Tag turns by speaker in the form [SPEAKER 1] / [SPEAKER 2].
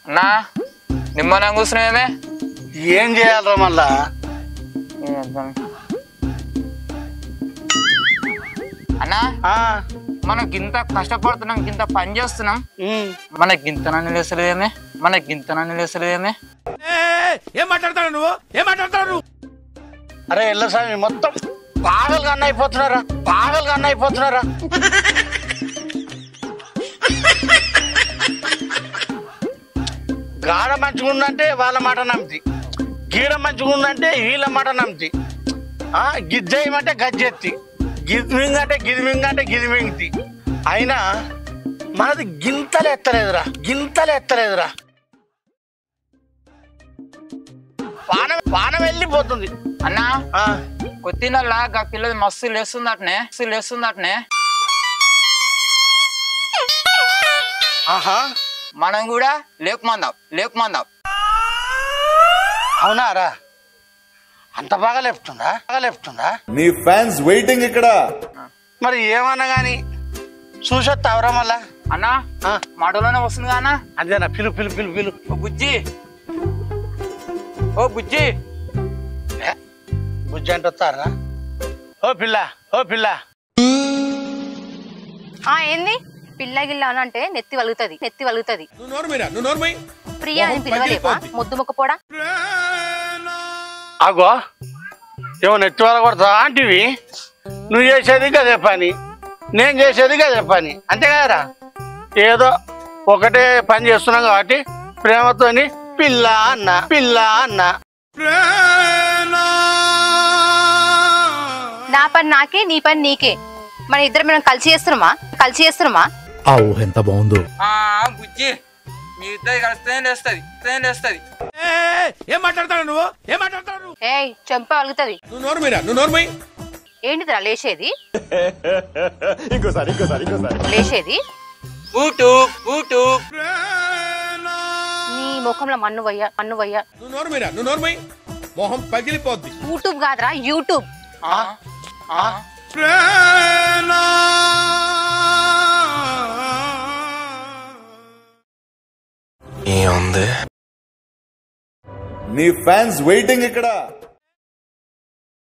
[SPEAKER 1] అన్నా నిమ్మలం కూర్చున్నావేమే
[SPEAKER 2] ఏం చేయాలరా మళ్ళా
[SPEAKER 1] అన్నా మనకి ఇంత కష్టపడుతున్నాం ఇంత పని చేస్తున్నాం మనకి ఇంతనని లేసలేదేమే
[SPEAKER 3] ఏం మాట్లాడతాడు నువ్వు
[SPEAKER 2] అరే ఎల్లస్వామి మొత్తం పాగలుగా అన్న అయిపోతున్నారా గాఢ మంచిగా ఉందంటే వాళ్ళ మాట నమ్మితి, గీడ మంచిగా ఉందంటే వీళ్ళ మాట నమ్మితి, గిజ్జేయమంటే గజ్జెత్తి, గిదిమింగ్ అంటే గిదిమింగ్తి. అయినా మనది గింతలు ఎత్తలేదురా. పానం వెళ్ళిపోతుంది
[SPEAKER 1] అన్నా. కొత్తినల్లా గా పిల్లది మస్తు లేస్తుందటనే మనం కూడా లేపుమందాం.
[SPEAKER 2] అవునారా? అంత బాగా లేపుతుందా?
[SPEAKER 4] నీ ఫ్యాన్స్ వెయిటింగ్ ఇక్కడ.
[SPEAKER 2] మరి ఏమన్నా గాని చూసొత్తావరా మళ్ళా?
[SPEAKER 1] అన్నా మాటలోనే వస్తుంది అన్నా.
[SPEAKER 2] అదేనా? పిలు.
[SPEAKER 1] ఓ బుజ్జి
[SPEAKER 2] అంటే వస్తారా? ఓ పిల్ల
[SPEAKER 5] ఏంది పిల్ల గిల్ల అని అంటే నెత్తి వలుగుతుంది. ప్రియా అని పిలవలేవా? ముద్దు మొక్కపోడా?
[SPEAKER 2] అగో ఏమో నెత్తి వల్ల కొడతా అంటివి. నువ్వు చేసేది గదే పని, నేను చేసేది గదే పని, అంతే కదరా? ఏదో ఒకటే పని చేస్తున్నాం కాబట్టి ప్రేమతోని పిల్ల అన్న.
[SPEAKER 5] నా పని నాకే, నీ పని నీకే. మన ఇద్దరం మనం కలిసి చేస్తున్నామా?
[SPEAKER 3] ఎంత బాగుందో.
[SPEAKER 1] బుజ్జి మీ ఇద్దరు కలిస్తేనే లేస్తుంది.
[SPEAKER 3] ఏం మాట్లాడతాడు నువ్వు?
[SPEAKER 5] ఏయ్ చెంప వలుగుతుంది.
[SPEAKER 3] నువ్వు
[SPEAKER 5] ఏంటిదిరా లేచేది?
[SPEAKER 4] ఇంకోసారి
[SPEAKER 5] లేచేది
[SPEAKER 1] ఊటు
[SPEAKER 5] నీ ముఖంలో మన్ను వయ్యా.
[SPEAKER 3] నువ్వు మొహం పగిలిపోద్ది.
[SPEAKER 5] యూట్యూబ్ కాదురా, యూట్యూబ్.
[SPEAKER 4] నీ ఫ్యాన్స్ వెయిటింగ్ ఇక్కడ.